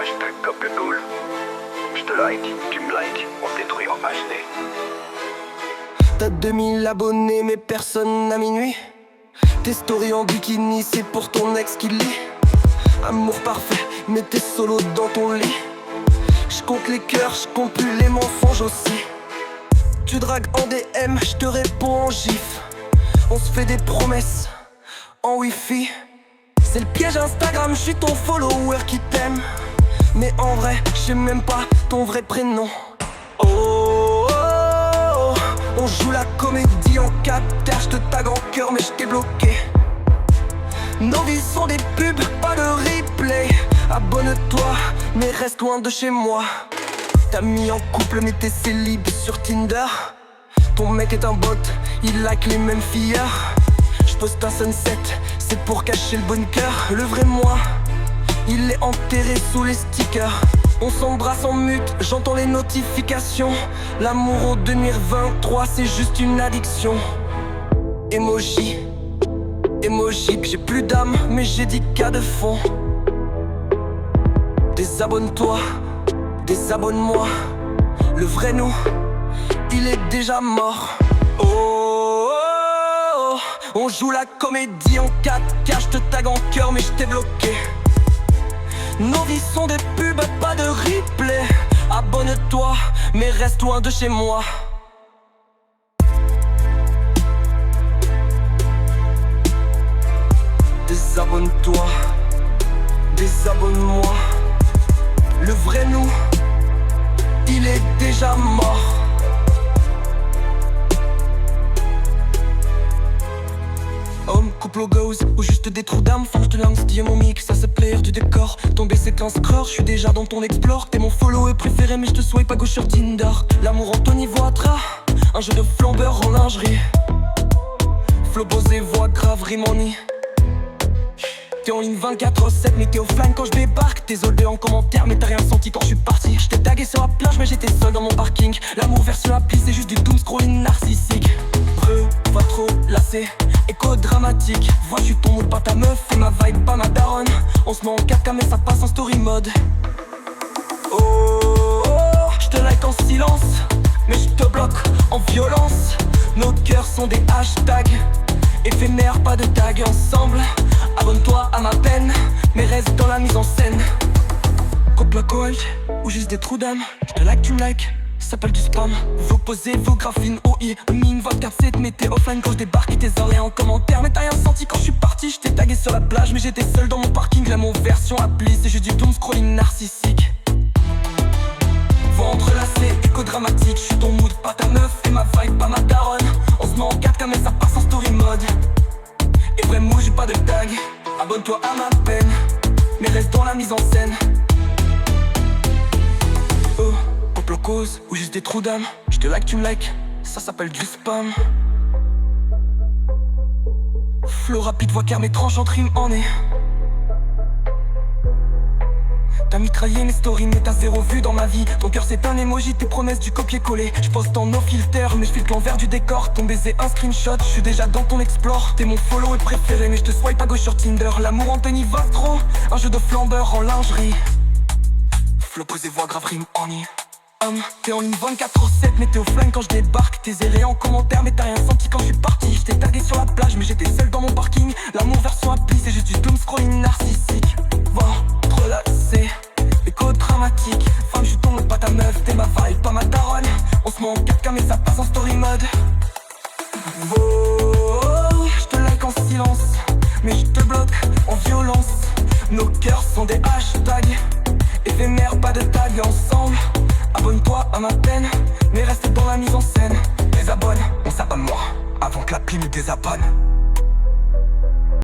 hashtag Couple. Je te like, tu me like, on détruit en HD. T'as 2000 abonnés mais personne à minuit. Tes stories en bikini, c'est pour ton ex qui lit. Amour parfait, mais t'es solo dans ton lit. J'compte les cœurs, j'compte plus les mensonges aussi. Tu dragues en DM, j'te réponds en gif. On se fait des promesses en wifi. C'est le piège Instagram, j'suis ton follower qui t'aime. Mais en vrai, j'sais même pas ton vrai prénom. Oh, oh, oh, on joue la comédie en 4 terres, j'te tag en cœur mais j't'ai bloqué. Nos vies sont des pubs, pas de replay. Abonne-toi, mais reste loin de chez moi. T'as mis en couple mais t'es célib sur Tinder. Ton mec est un bot, il like les mêmes filles. J'poste un sunset, c'est pour cacher le bunker. Le vrai moi, il est enterré sous les stickers. On s'embrasse en mute, j'entends les notifications. L'amour au 2023 c'est juste une addiction. Emoji, emoji, j'ai plus d'âme mais j'ai 10 cas de fond. Désabonne-toi, désabonne-moi. Le vrai nous, il est déjà mort. Oh, oh, oh, on joue la comédie en 4K, j'te tag en cœur mais j't'ai bloqué. Nos vies sont des pubs, pas de replay. Abonne-toi, mais reste loin de chez moi. Désabonne-toi, désabonne-moi. Le vrai nous, il est déjà mort. Homme, couple au gauze, ou juste des trous d'âme. Fange de l'âme, style mon mix, ça c'est player du décor. Tomber c'est un scroll, j'suis déjà dans ton explore. T'es mon follower préféré mais j'te swipe à gauche sur Tinder. L'amour en Tony Voitra, un jeu de flambeur en lingerie. Flow posé, voix grave, rime en nid. T'es en ligne 24/7 mais t'es offline quand je débarque. Désolé en commentaire mais t'as rien senti quand je suis parti. J't'ai tagué sur la plage mais j'étais seul dans mon parking. L'amour version appli c'est juste du doom scrolling narcissique. Pas trop lassé, écho dramatique. Vois j'suis ton mood pas ta meuf et ma vibe pas ma daronne. On se met en 4K mais ça passe en story mode. Oh, oh, oh, j'te like en silence mais j'te bloque en violence. Nos cœurs sont des hashtags éphémères, pas de tag ensemble. Abonne-toi à ma peine, mais reste dans la mise en scène. Coupe la cold, ou juste des trous d'âme. J'te like, tu me like, ça s'appelle du spam. Vos posés, vos graphines, OI, mine 24/7. Mais t'es offline quand je débarque et tes oreilles en commentaire. Mais t'as rien senti quand je suis parti, j't'ai tagué sur la plage mais j'étais seul dans mon parking. L'amour version appli, c'est juste du doom scrolling narcissique. Voix entrelacée, écho dramatique. J'suis ton mood, pas ta meuf et ma vibe, pas ma daronne. On se met en 4K mais ça passe en story mode. Et vraiment j'ai pas de tag. Abonne-toi à ma peine, mais reste dans la mise en scène. Oh, couple cause ou juste des trous d'âme. J'te like, tu me like, ça s'appelle du spam. Flow rapide, voix calme et tranchante, rime en nez. T'as mitraillé mes stories mais t'as zéro vue dans ma vie. Ton cœur c'est un emoji, tes promesses du copier-coller. J'poste en no filter mais j'filtre l'envers du décor. Ton baiser un screenshot, j'suis déjà dans ton explore. T'es mon follow préféré mais j'te swipe à gauche sur Tinder. L'amour en Tony va trop, un jeu de flambeur en lingerie. Flow posé, voix grave, rime en nid. T'es en ligne 24/7 mais t'es offline quand je débarque. T'es zéré en commentaire mais t'as rien senti quand je suis parti. J't'ai tagué sur la plage mais j'étais seul dans mon parking. L'amour version appli c'est juste du doom scrolling narcissique. Relâché, écho dramatique. Femme j'suis ton mood, pas ta meuf, t'es ma vibe, pas ma daronne. On se met en 4K mais ça passe en story mode. Oh, j'te like en silence mais j'te bloque en violence. Nos cœurs sont des hashtags éphémères, pas de tag ensemble. Abonne-toi à ma peine, mais reste dans la mise en scène. Désabonne, on s'abonne moi, avant que l'appli me désabonne.